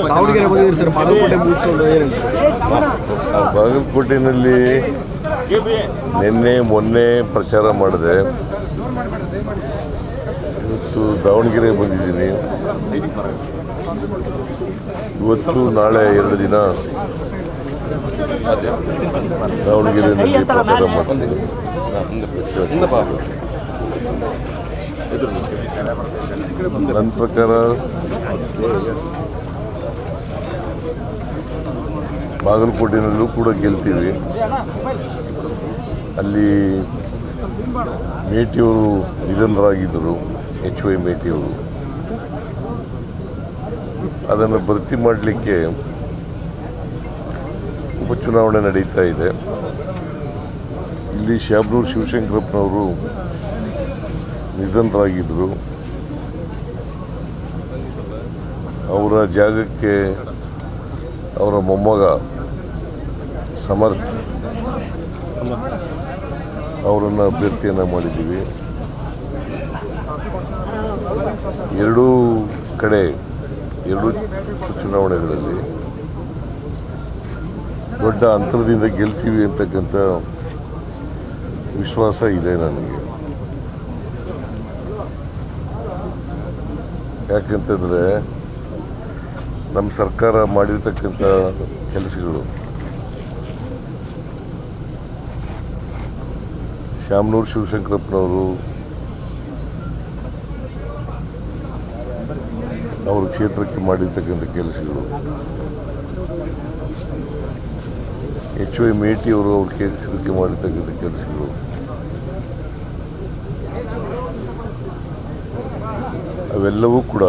ದಾವಣಗೆರೆ ಬಂದಿದ್ದೀರಿ ಸರ್, ಬಾಗಲಕೋಟೆ ಮುಗಿಸ್ಕೊಂಡು ಬಾಗಲಕೋಟೆಯಲ್ಲಿ ನಿನ್ನೆ ಮೊನ್ನೆ ಪ್ರಚಾರ ಮಾಡಿದೆ. ಇವತ್ತು ದಾವಣಗೆರೆ ಬಂದಿದ್ದೀನಿ. ಇವತ್ತು ನಾಳೆ 2 ದಿನ ದಾವಣಗೆರೆಯಲ್ಲಿ ಪ್ರಚಾರ ಮಾಡ್ತೀನಿ. ನನ್ನ ಪ್ರಕಾರ ಬಾಗಲಕೋಟೆಯಲ್ಲೂ ಕೂಡ ಗೆಲ್ತೀವಿ. ಅಲ್ಲಿ ಮೇಟಿಯವರು ನಿಧನರಾಗಿದ್ದರು, HY ಮೇಟಿಯವರು. ಅದನ್ನು ಭರ್ತಿ ಮಾಡಲಿಕ್ಕೆ ಉಪಚುನಾವಣೆ ನಡೀತಾ ಇದೆ. ಇಲ್ಲಿ ಶಾಬ್ನೂರು ಶಿವಶಂಕರಪ್ಪನವರು ನಿಧನರಾಗಿದ್ದರು. ಅವರ ಜಾಗಕ್ಕೆ ಅವರ ಮೊಮ್ಮಗ ಸಮರ್ಥ್ ಅವರನ್ನು ಅಭ್ಯರ್ಥಿಯನ್ನು ಮಾಡಿದ್ದೀವಿ. ಎರಡೂ ಕಡೆ ಎರಡು ಚುನಾವಣೆಗಳಲ್ಲಿ ದೊಡ್ಡ ಅಂತರದಿಂದ ಗೆಲ್ತೀವಿ ಅಂತಕ್ಕಂಥ ವಿಶ್ವಾಸ ಇದೆ ನನಗೆ. ಯಾಕೆಂತಂದರೆ ನಮ್ಮ ಸರ್ಕಾರ ಮಾಡಿರ್ತಕ್ಕಂಥ ಕೆಲಸಗಳು, ಶಾಮನೂರು ಶಿವಶಂಕರಪ್ಪನವರು ಅವ್ರ ಕ್ಷೇತ್ರಕ್ಕೆ ಮಾಡಿರ್ತಕ್ಕಂಥ ಕೆಲಸಗಳು, HY ಮೇಟಿಯವರು ಅವ್ರ ಕ್ಷೇತ್ರಕ್ಕೆ ಮಾಡಿರ್ತಕ್ಕಂಥ ಕೆಲಸಗಳು, ಅವೆಲ್ಲವೂ ಕೂಡ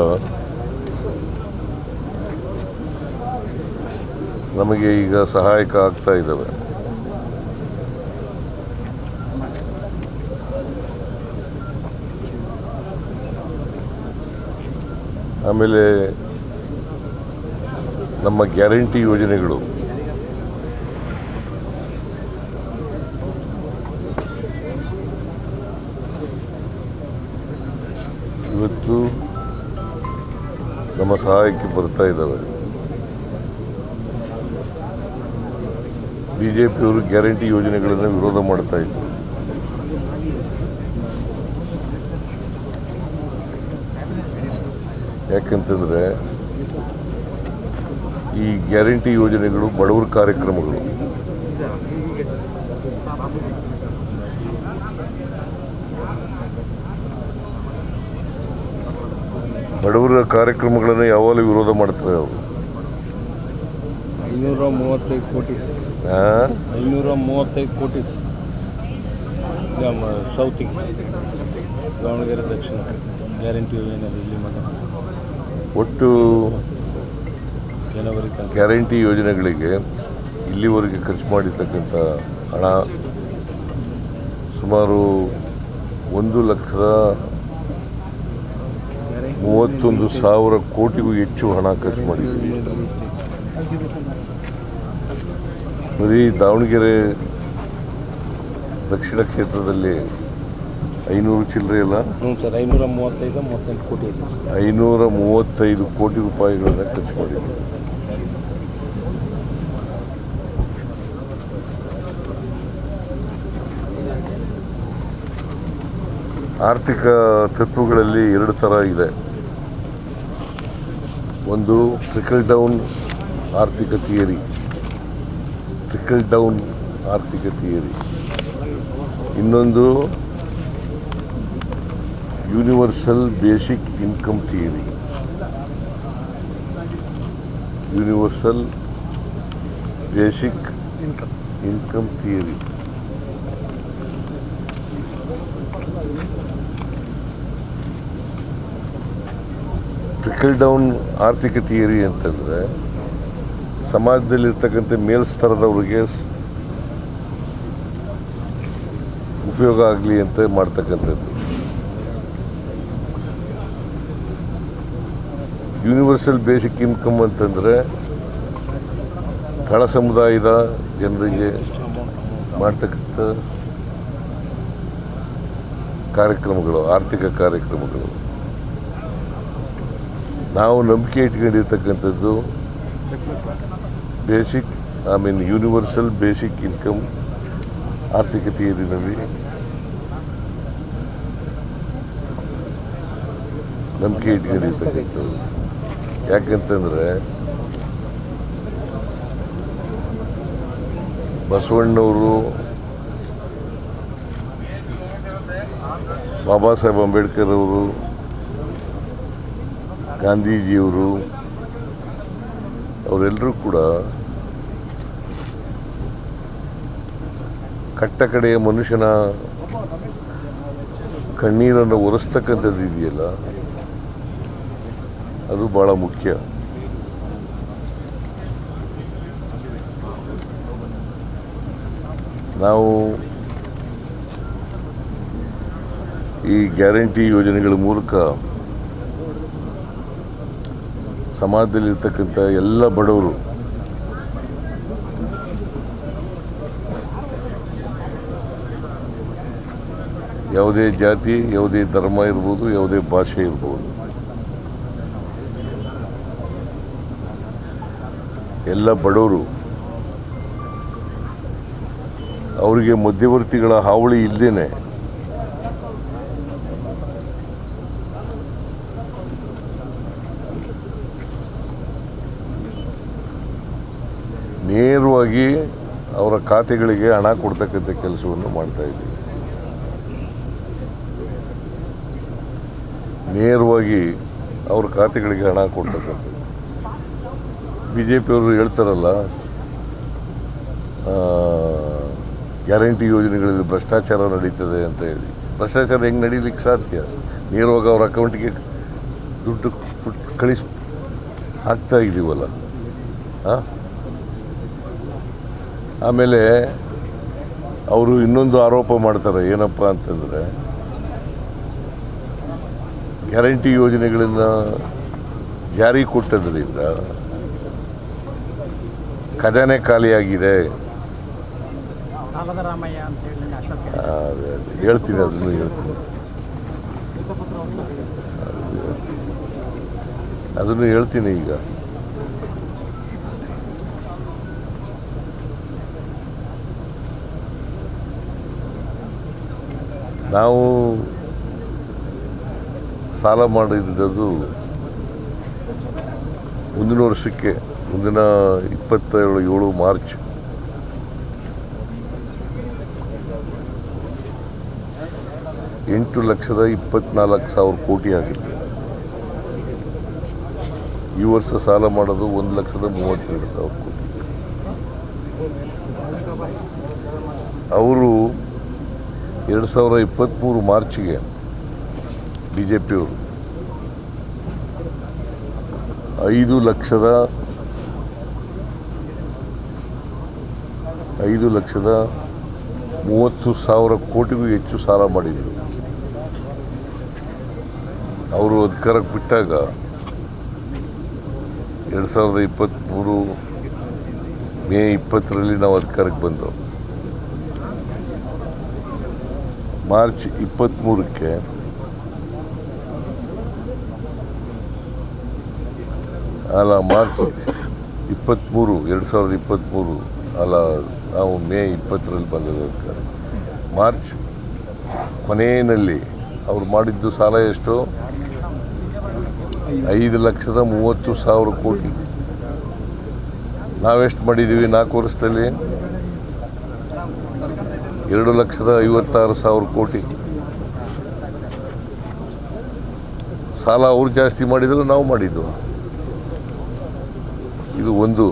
ನಮಗೆ ಈಗ ಸಹಾಯಕ ಆಗ್ತಾ ಇದ್ದಾವೆ. ಆಮೇಲೆ ನಮ್ಮ ಗ್ಯಾರಂಟಿ ಯೋಜನೆಗಳು ಇವತ್ತು ನಮ್ಮ ಸಹಾಯಕ್ಕೆ ಬರ್ತಾ ಇದ್ದಾವೆ. BJPಯವರು ಗ್ಯಾರಂಟಿ ಯೋಜನೆಗಳನ್ನು ವಿರೋಧ ಮಾಡ್ತಾ ಇದ್ರು. ಯಾಕಂತಂದರೆ ಈ ಗ್ಯಾರಂಟಿ ಯೋಜನೆಗಳು ಬಡವರ ಕಾರ್ಯಕ್ರಮಗಳು. ಬಡವರ ಕಾರ್ಯಕ್ರಮಗಳನ್ನು ಯಾವಾಗಲೂ ವಿರೋಧ ಮಾಡ್ತಾರೆ ಅವರು. 535 ಕೋಟಿ 535 ಕೋಟಿ ನಮ್ಮ ಸೌತಿಗೆ, ದಾವಣಗೆರೆ ದಕ್ಷಿಣಕ್ಕೆ ಗ್ಯಾರಂಟಿ ಯೋಜನೆ ಇಲ್ಲಿ ಮಾತ್ರ. ಒಟ್ಟು ಜನವರಿ ಗ್ಯಾರಂಟಿ ಯೋಜನೆಗಳಿಗೆ ಇಲ್ಲಿವರೆಗೆ ಖರ್ಚು ಮಾಡಿರ್ತಕ್ಕಂಥ ಹಣ ಸುಮಾರು 1,31,000 ಕೋಟಿಗೂ ಹೆಚ್ಚು ಹಣ ಖರ್ಚು ಮಾಡಿದ್ದೀವಿ. ಬರೀ ದಾವಣಗೆರೆ ದಕ್ಷಿಣ ಕ್ಷೇತ್ರದಲ್ಲಿ 500 ಚಿಲ್ಲರೆ ಅಲ್ಲ, 535 ಕೋಟಿ 535 ಕೋಟಿ ರೂಪಾಯಿಗಳನ್ನು ಖರ್ಚು ಮಾಡಿದ್ದೀವಿ. ಆರ್ಥಿಕ ತತ್ವಗಳಲ್ಲಿ 2 ಥರ ಇದೆ. ಒಂದು ಟ್ರಿಕಲ್ ಡೌನ್ ಆರ್ಥಿಕ ಥಿಯರಿ, ಇನ್ನೊಂದು universal basic income theory. Trickle down ಆರ್ಥಿಕ ಥಿಯರಿ ಅಂತಂದರೆ ಸಮಾಜದಲ್ಲಿರ್ತಕ್ಕಂಥ ಮೇಲ್ಸ್ತರದವ್ರಿಗೆ ಉಪಯೋಗ ಆಗಲಿ ಅಂತ ಮಾಡ್ತಕ್ಕಂಥದ್ದು. ಯೂನಿವರ್ಸಲ್ ಬೇಸಿಕ್ ಇನ್ಕಮ್ ಅಂತಂದರೆ ತಳ ಸಮುದಾಯದ ಜನರಿಗೆ ಮಾಡ್ತಕ್ಕಂಥ ಕಾರ್ಯಕ್ರಮಗಳು, ಆರ್ಥಿಕ ಕಾರ್ಯಕ್ರಮಗಳು. ನಾವು ನಂಬಿಕೆ ಇಟ್ಕೊಂಡಿರ್ತಕ್ಕಂಥದ್ದು ಬೇಸಿಕ್ ಯೂನಿವರ್ಸಲ್ ಬೇಸಿಕ್ ಇನ್ಕಮ್ ಆರ್ಥಿಕತೆ ಏರಿನಲ್ಲಿ ನಂಬಿಕೆ ಇಟ್ಕೊಂಡಿರ್ತಕ್ಕಂಥದ್ದು. ಯಾಕಂತಂದರೆ ಬಸವಣ್ಣವರು, ಬಾಬಾ ಸಾಹೇಬ್ ಅಂಬೇಡ್ಕರ್ ಅವರು, ಗಾಂಧೀಜಿಯವರು ಅವರೆಲ್ಲರೂ ಕೂಡ ಕಟ್ಟ ಕಡೆಯ ಮನುಷ್ಯನ ಕಣ್ಣೀರನ್ನು ಒರೆಸ್ತಕ್ಕಂಥದ್ದು ಇದೆಯಲ್ಲ, ಅದು ಭಾಳ ಮುಖ್ಯ. ನಾವು ಈ ಗ್ಯಾರಂಟಿ ಯೋಜನೆಗಳ ಮೂಲಕ ಸಮಾಜದಲ್ಲಿರ್ತಕ್ಕಂಥ ಎಲ್ಲ ಬಡವರು ಯಾವುದೇ ಜಾತಿ, ಯಾವುದೇ ಧರ್ಮ ಇರ್ಬೋದು, ಯಾವುದೇ ಭಾಷೆ ಇರ್ಬೋದು, ಎಲ್ಲ ಬಡವರು ಅವರಿಗೆ ಮಧ್ಯವರ್ತಿಗಳ ಹಾವಳಿ ಇಲ್ಲದೇನೆ ನೇರವಾಗಿ ಅವರ ಖಾತೆಗಳಿಗೆ ಹಣ ಕೊಡ್ತಕ್ಕಂಥ ಕೆಲಸವನ್ನು ಮಾಡ್ತಾ ಇದ್ದೀವಿ. ನೇರವಾಗಿ ಅವ್ರ ಖಾತೆಗಳಿಗೆ ಹಣ ಕೊಡ್ತಕ್ಕಂಥದ್ದು. BJP-ಯವರು ಹೇಳ್ತಾರಲ್ಲ, ಗ್ಯಾರಂಟಿ ಯೋಜನೆಗಳಲ್ಲಿ ಭ್ರಷ್ಟಾಚಾರ ನಡೀತದೆ ಅಂತ ಹೇಳಿ. ಭ್ರಷ್ಟಾಚಾರ ಹೆಂಗೆ ನಡೀಲಿಕ್ಕೆ ಸಾಧ್ಯ? ನೇರವಾಗಿ ಅವ್ರ ಅಕೌಂಟಿಗೆ ದುಡ್ಡು ಹಾಕ್ತಾ ಇದ್ದೀವಲ್ಲ. ಆಮೇಲೆ ಅವರು ಇನ್ನೊಂದು ಆರೋಪ ಮಾಡ್ತಾರೆ, ಏನಪ್ಪ ಅಂತಂದರೆ ಗ್ಯಾರಂಟಿ ಯೋಜನೆಗಳನ್ನು ಜಾರಿ ಕೊಟ್ಟದ್ರಿಂದ ಖಜಾನೆ ಖಾಲಿಯಾಗಿದೆ. ಹೇಳ್ತೀನಿ, ಅದನ್ನು ಹೇಳ್ತೀನಿ ಈಗ. ನಾವು ಸಾಲ ಮಾಡಿದ್ದು ಮುಂದಿನ ವರ್ಷಕ್ಕೆ, ಮುಂದಿನ 27 ಮಾರ್ಚ್ $8,24,000 ಕೋಟಿ ಆಗಿದೆ. ಈ ವರ್ಷ ಸಾಲ ಮಾಡೋದು 1,32,000 ಕೋಟಿ. ಅವರು 2023 ಮಾರ್ಚ್ಗೆ BJP-ಯವರು 5,30,000 ಕೋಟಿಗೂ ಹೆಚ್ಚು ಸಾಲ ಮಾಡಿದರು. ಅವರು ಅಧಿಕಾರಕ್ಕೆ ಬಿಟ್ಟಾಗ 2023 ಮೇ 20ರಲ್ಲಿ ನಾವು ಅಧಿಕಾರಕ್ಕೆ ಬಂದವು. ಮಾರ್ಚ್ 23ಕ್ಕೆ ಮಾರ್ಚ್ 23, 2023 ನಾವು ಮೇ 20ರಲ್ಲಿ ಬಂದದ್ದು ಅಧಿಕಾರ. ಮಾರ್ಚ್ ಕೊನೆಯಲ್ಲಿ ಅವ್ರು ಮಾಡಿದ್ದು ಸಾಲ ಎಷ್ಟು? 5,30,000 ಕೋಟಿ. ನಾವೆಷ್ಟು ಮಾಡಿದ್ದೀವಿ 4 ವರ್ಷದಲ್ಲಿ? 2,56,000 ಕೋಟಿ. ಸಾಲ ಅವ್ರು ಜಾಸ್ತಿ ಮಾಡಿದ್ರು, ನಾವು ಮಾಡಿದ್ದು. ಇದು ಒಂದು.